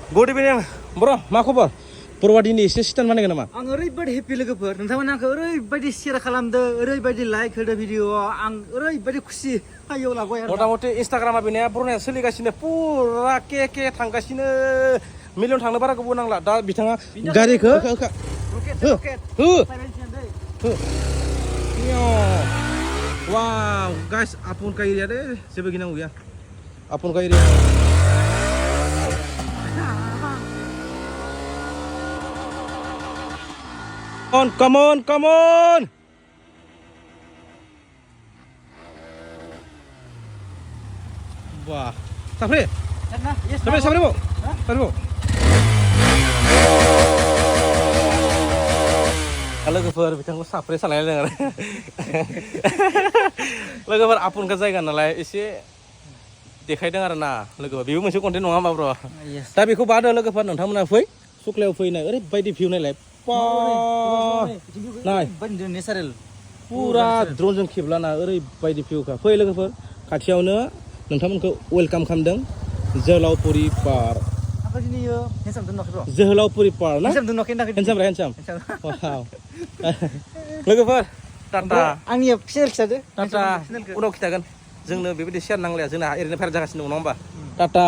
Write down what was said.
Good evening, bro. Ma khabar? Purwadini एसे stand बानायगोन नामा? आं ओरैबायदि हेपि लोगोफोर नोंथांमोना आंखौ ओरैबायदि शेयार खालामदो ओरैबायदि लाइक होदो भिडिअआव आं ओरैबायदि खुसि आयौ लागबाय आरो मथा-मथि इन्स्टाग्रामा बिनिया बर'नाया सोलिगासिनो पुरा के थांगासिनो मिलियन थांनो बारा गोबाव नांला दा बिथाङा गारिखौ रकेट हो रकेट हो हो वाव गाइस आपन का एरिया दे जेबो गिनांगौ गैया आपन का area come on wah sampai bu लोगोफोर बिथांखौ साफ्रे सालायलायदों आरो लोगोफोर आपुनका जायगा नालाय एसे देखायदों आरो ना लोगोफोर बेबो मोनसे कन्टेन्ट नङा होमबा ब्र दा बेखौ बादो लोगोफोर नोंथांमोना फै सुक्लायाव फैनाय ओरैबायदि भिउ नायलाय नाय नेचारेल पुरा ड्रनजों खेबलाना ओरैबायदि भिउखा फै लोगोफोर खाथियावनो नोंथांमोनखौ वेलकाम खालामदों जोहोलावफुरि पार्क जोहोलावफुरि पार्क ना हेन्साम वाव लोगोफोर टाटा आंनि चेनेल खिथादो टाटा उनाव खिथागोन जोंनो बेबायदि शेयार नांलाया जोंना ओरैनो भाइरेल जागासिनो दङ नङा होमबा टाटा